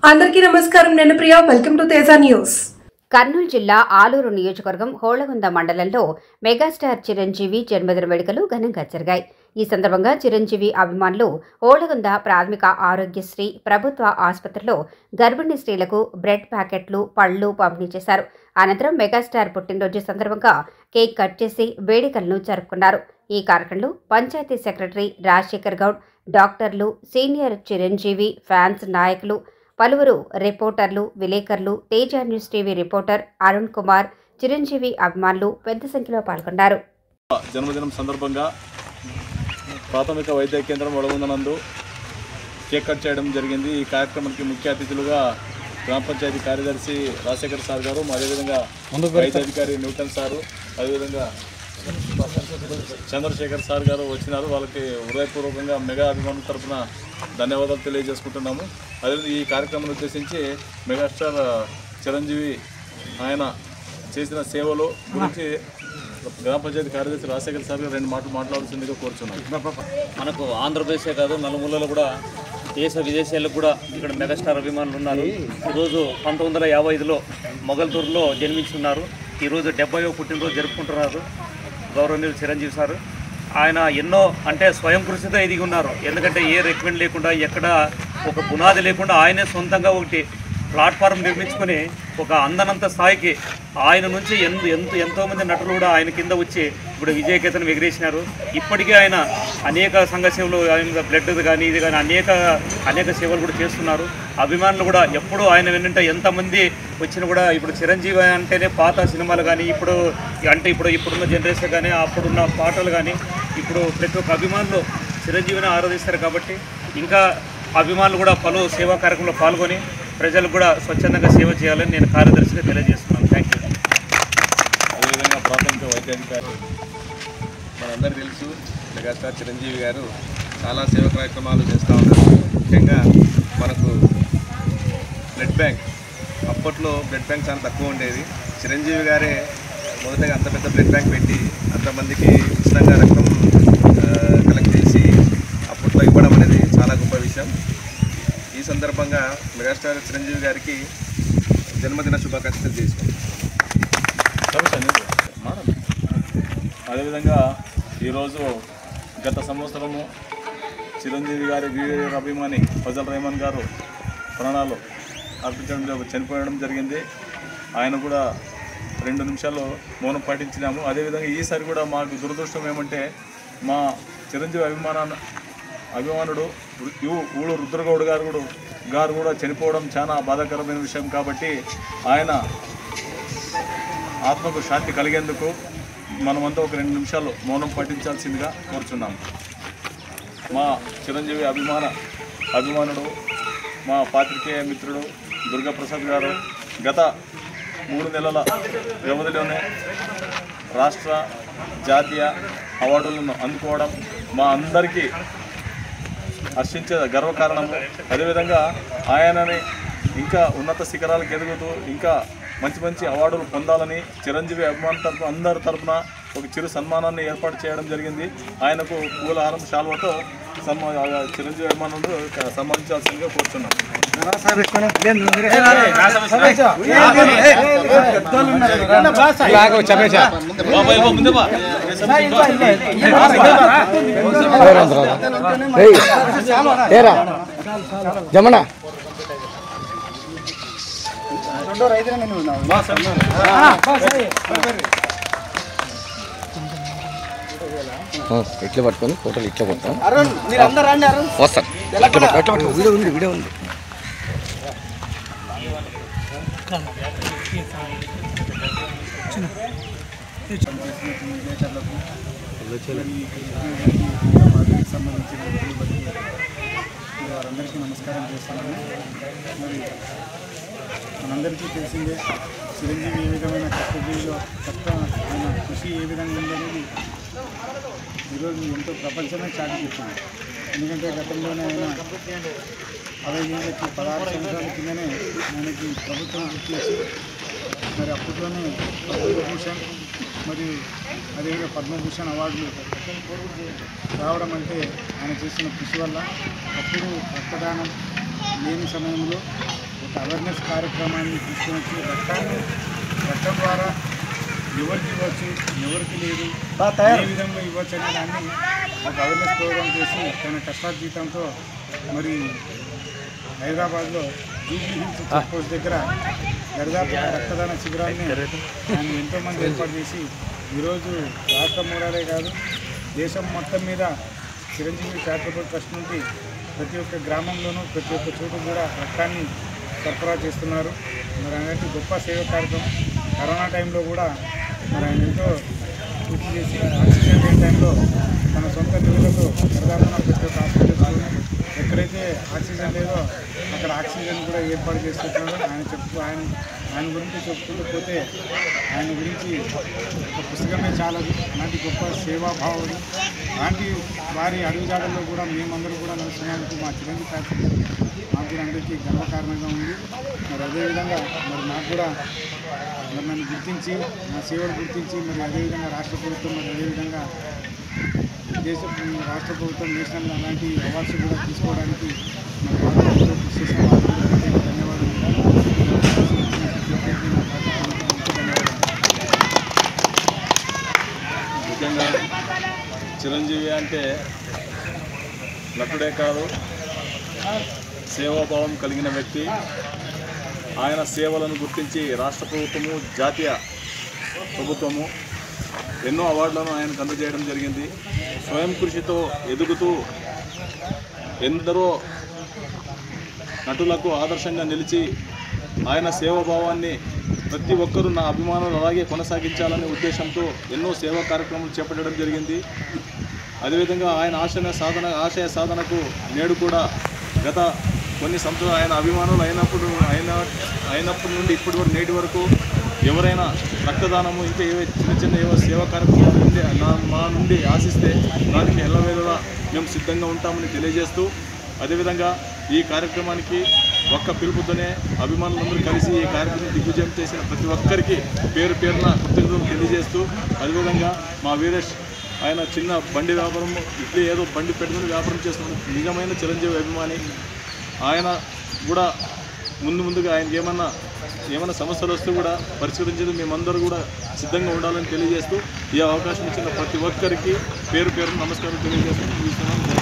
అందరికీ నమస్కారం. నేను Priya. Welcome to Teja news. Kurnool జిల్లా ఆలూరు నియోజకవర్గం హోళగుంద మండలంలో మెగాస్టార్ చిరంజీవి జన్మదిన వేడుకలు ఘనంగా జరిగాయి. ఈ సందర్భంగా చిరంజీవి అభిమానులు హోళగుంద ప్రాథమిక ఆరోగ్యశ్రీ ప్రభుత్వ ఆసుపత్రిలో గర్భిణీ స్త్రీలకు బ్రెడ్ ప్యాకెట్లు, పళ్లు పంపిణీ చేశారు. అనంతరం మెగాస్టార్ పుట్టినరోజు సందర్భంగా కేక్ కట్ చేసి వేడుకలను జరుపుకున్నారు. ఈ కార్యక్రమంలో పంచాయతీ సెక్రటరీ రాజశేఖర్ గౌడ్, డాక్టర్లు, సీనియర్ చిరంజీవి ఫ్యాన్స్ నాయకులు, పలువురు రిపోర్టర్లు, విలేకరులు, Teja news TV reporter Arun Kumar, Chiranjeevi అభిమానులు పెద్ద సంఖ్యలో పాల్గొన్నారు. జన్మదినం సందర్భంగా ప్రాథమిక వైద్య కేంద్రం వడగుందనందు కేక్ కట్ చేయడం జరిగింది. ఈ కార్యక్రమానికి ముఖ్య అతిథులుగా గ్రామ పంచాయతీ కార్యదర్శి రాజశేఖర్ సార్ గారు, అదేవిధంగా వైద్య అధికారి న్యూటన్ సారు, అదేవిధంగా చంద్రశేఖర్ సార్ గారు వచ్చినారు. వాళ్ళకి హృదయపూర్వకంగా మెగా అభిమానుల తరఫున ధన్యవాదాలు తెలియజేసుకుంటున్నాము. అదేవిధంగా ఈ కార్యక్రమం ఉద్దేశించి మెగాస్టార్ చిరంజీవి ఆయన చేసిన సేవలు గురించి గ్రామ పంచాయతీ కార్యదర్శి రాజశేఖర్ సార్ గారు 2 మాటలు మాట్లాడాల్సిందిగా కోరుచున్నాను. మనకు ఆంధ్రప్రదేశే కాదు నలుమూలలో కూడా దేశ విదేశాలకు కూడా ఇక్కడ మెగాస్టార్ అభిమానులు ఉన్నారు. ఈరోజు 1955లో మొగల్తూరులో జన్మించున్నారు. ఈరోజు 70వ పుట్టినరోజు జరుపుకుంటున్నారు గౌరవనీయులు చిరంజీవి సార్. ఆయన ఎన్నో అంటే స్వయం కృషితో ఎదిగి ఉన్నారు. ఎందుకంటే ఏ రికమెండ్ లేకుండా, ఎక్కడ ఒక పునాది లేకుండా ఆయనే సొంతంగా ఒకటి ప్లాట్ఫారం నిర్మించుకొని ఒక అందనంత స్థాయికి ఆయన నుంచి ఎంతోమంది నటులు కూడా ఆయన కింద వచ్చి ఇప్పుడు విజయకేతను ఎగిరేసినారు. ఇప్పటికీ ఆయన అనేక సంఘ సేవలు, బ్లడ్ కానీ ఇది కానీ అనేక సేవలు కూడా చేస్తున్నారు. అభిమానులు కూడా ఎప్పుడూ ఆయన వెన్నంటే ఎంతమంది వచ్చినా కూడా ఇప్పుడు చిరంజీవి అంటేనే పాత సినిమాలు కానీ ఇప్పుడున్న జనరేషన్ కానీ అప్పుడున్న పాటలు కానీ ఇప్పుడు ప్రతి ఒక్క అభిమానులు చిరంజీవిని ఆరాధిస్తారు. కాబట్టి ఇంకా అభిమానులు కూడా పలు సేవా కార్యక్రమంలో పాల్గొని ప్రజలకు కూడా స్వచ్ఛందంగా సేవ చేయాలని నేను కార్యదర్శిగా తెలియజేస్తున్నాను. Thank you. అదేవిధంగా ప్రాథమిక వైద్యాధికారి మనందరికీ తెలుసు, మెగాస్టార్ చిరంజీవి గారు చాలా సేవా కార్యక్రమాలు చేస్తూ ఉన్నారు. ముఖ్యంగా మనకు బ్లడ్ బ్యాంక్, అప్పట్లో బ్లడ్ బ్యాంక్ చాలా తక్కువ ఉండేది. చిరంజీవి గారే మొదటగా అంత పెద్ద బ్లడ్ బ్యాంక్ పెట్టి అంతమందికి ఉచితంగా రక్తం కలెక్ట్ చేసి అప్పట్లో ఇవ్వడం అనేది చాలా గొప్ప విషయం. ఈ సందర్భంగా మెగాస్టార్ చిరంజీవి గారికి జన్మదిన శుభాకాంక్షలు చేసుకుంటాం. అదేవిధంగా ఈరోజు గత సంవత్సరము చిరంజీవి గారి వీర అభిమాని ఫజల్ రెహమాన్ గారు ప్రాణాలు అర్పించడం చనిపోవడం జరిగింది. ఆయన కూడా 2 నిమిషాలు మౌనం పాటించినాము. అదేవిధంగా ఈసారి కూడా మాకు దురదృష్టం ఏమంటే మా చిరంజీవి అభిమానుడు ఊళ్ళో రుద్రగౌడ్ గారు కూడా చనిపోవడం చాలా బాధాకరమైన విషయం. కాబట్టి ఆయన ఆత్మకు శాంతి కలిగేందుకు మనమంతా ఒక 2 నిమిషాలు మౌనం పాటించాల్సిందిగా కోరుచున్నాము. మా చిరంజీవి అభిమానుడు మా పాత్రికేయ మిత్రుడు దుర్గాప్రసాద్ గారు గత 3 నెలల వ్యవధిలోనే రాష్ట్ర జాతీయ అవార్డులను అందుకోవడం మా అందరికీ హర్షించే గర్వకారణము. అదేవిధంగా ఆయనని ఇంకా ఉన్నత శిఖరాలకు ఎదుగుతూ ఇంకా మంచి అవార్డులు పొందాలని చిరంజీవి అభిమానుల అందరి తరఫున ఒక చిరు సన్మానాన్ని ఏర్పాటు చేయడం జరిగింది. ఆయనకు పూలహారం శాల్వతో చిరంజీవి అభిమానులు సన్మానించాల్సిందిగా కోరుతున్నాం. జమనా ఇట్లా పట్టుకొని ఫోటోలు ఇట్లా కొడతాం. వస్తాను వీడియో ఉంది. వారందరికీ నమస్కారం చేస్తున్నాను. మరి మనందరికీ తెలిసిందే చిరంజీవి ఏ విధమైన కష్టజీవిలో ఆయన కృషి ఏ విధంగా ఉందనేది ఈరోజు ఎంతో ప్రపంచమే చాటి చెప్తుంది. ఎందుకంటే గతంలోనే ఆయన 15 ఏళ్ళకి 16 సంవత్సరాల కిందనే ఆయనకి ప్రభుత్వం గుర్తించి మరి అప్పట్లోనే పద్మభూషణ్ మరియు అదేవిధంగా పద్మభూషణ్ అవార్డులు రావడం అంటే ఆయన చేసిన కృషి వల్ల. అప్పుడు రక్తదానం లేని సమయంలో అవేర్నెస్ కార్యక్రమాన్ని తీసుకొని వచ్చి రక్తం ద్వారా ఎవరికి ఇవ్వచ్చు, ఎవరికి లేదు, ఏ విధంగా ఇవ్వచ్చు అనే దాన్ని ఒక అవేర్నెస్ ప్రోగ్రాం చేసి తన కష్టార్జితంతో మరి హైదరాబాద్లో జూబ్లీ హిల్స్ చెక్ పోస్ట్ దగ్గర దరిదాపు రక్తదాన శిబిరాన్ని ఆయన ఎంతోమంది ఏర్పాటు చేసి ఈరోజు రాష్ట్ర మూలాలే కాదు దేశం మొత్తం మీద చిరంజీవి చారిటబుల్ ట్రస్ట్ నుండి ప్రతి ఒక్క గ్రామంలోనూ ప్రతి ఒక్క చోటు కూడా రక్తాన్ని సరఫరా చేస్తున్నారు. మరి అలాంటి గొప్ప సేవ కార్యక్రమం కరోనా టైంలో కూడా మరి ఆయన ఎంతో కృషి చేసి ఆక్సిజన్ లేని టైంలో తన సొంత నిధులతో దాదాపున ప్రతి ఒక్క హాస్పిటల్స్లోనూ ఎక్కడైతే ఆక్సిజన్ లేదో అక్కడ ఆక్సిజన్ కూడా ఏర్పాటు చేసుకుంటున్నారు. ఆయన గురించి చెప్పుకుంటూ పోతే ఆయన గురించి ఒక పుస్తకమే చాలదు. అలాంటి గొప్ప సేవాభావులు అలాంటి వారి అడుగుజాడల్లో కూడా మేమందరూ కూడా నడుస్తున్నందుకు మా చిరంజీవి ఫ్యాక్టరీ మాకు కూడా అందరికీ గర్వకారణంగా ఉంది. మరి అదేవిధంగా మరి నాకు కూడా మరి నన్ను గుర్తించి నా సేవలు గుర్తించి మరి అదేవిధంగా రాష్ట్ర ప్రభుత్వం మరి అదేవిధంగా రాష్ట్ర ప్రభుత్వం నేషనల్ అలాంటి అవార్డ్స్ కూడా తీసుకోవడానికి మరి వాళ్ళతో కృషి చేసిన వాళ్ళకి ధన్యవాదాలు. ముఖ్యంగా చిరంజీవి అంటే నటుడే కాదు, సేవాభావం కలిగిన వ్యక్తి. ఆయన సేవలను గుర్తించి రాష్ట్ర ప్రభుత్వము, జాతీయ ప్రభుత్వము ఎన్నో అవార్డులను ఆయనకు అందజేయడం జరిగింది. స్వయం కృషితో ఎదుగుతూ ఎందరో నటులకు ఆదర్శంగా నిలిచి ఆయన సేవాభావాన్ని ప్రతి ఒక్కరూ నా అభిమానులు అలాగే కొనసాగించాలనే ఉద్దేశంతో ఎన్నో సేవా కార్యక్రమాలు చేపట్టడం జరిగింది. అదేవిధంగా ఆయన ఆశయ సాధనకు నేడు కూడా గత కొన్ని సంవత్సరాలు ఆయన అభిమానులు అయినప్పటి నుండి ఇప్పటి వరకు నేటి వరకు ఎవరైనా రక్తదానము ఇంకా చిన్న ఏవో సేవా కార్యక్రమాలు నుండి మా నుండి ఆశిస్తే దానికి ఎల్లవేళలా మేము సిద్ధంగా ఉంటామని తెలియజేస్తూ, అదేవిధంగా ఈ కార్యక్రమానికి ఒక్క పిలుపుతోనే అభిమానులందరూ కలిసి ఈ కార్యక్రమం దిగ్విజయం చేసిన ప్రతి ఒక్కరికి పేరు పేరున కృతజ్ఞతలు తెలియజేస్తూ, అదేవిధంగా మా వీరేష్ ఆయన చిన్న బండి వ్యాపారం ఇట్లా ఏదో బండి పెట్టుకుని వ్యాపారం చేస్తున్న నిజమైన చిరంజీవి అభిమాని. ఆయన కూడా ముందుగా ఆయనకి ఏమైనా సమస్యలు వస్తే కూడా పరిష్కరించేది మేమందరూ కూడా సిద్ధంగా ఉండాలని తెలియజేస్తూ ఈ అవకాశం ఇచ్చిన ప్రతి ఒక్కరికి పేరు నమస్కారం తెలియజేస్తూ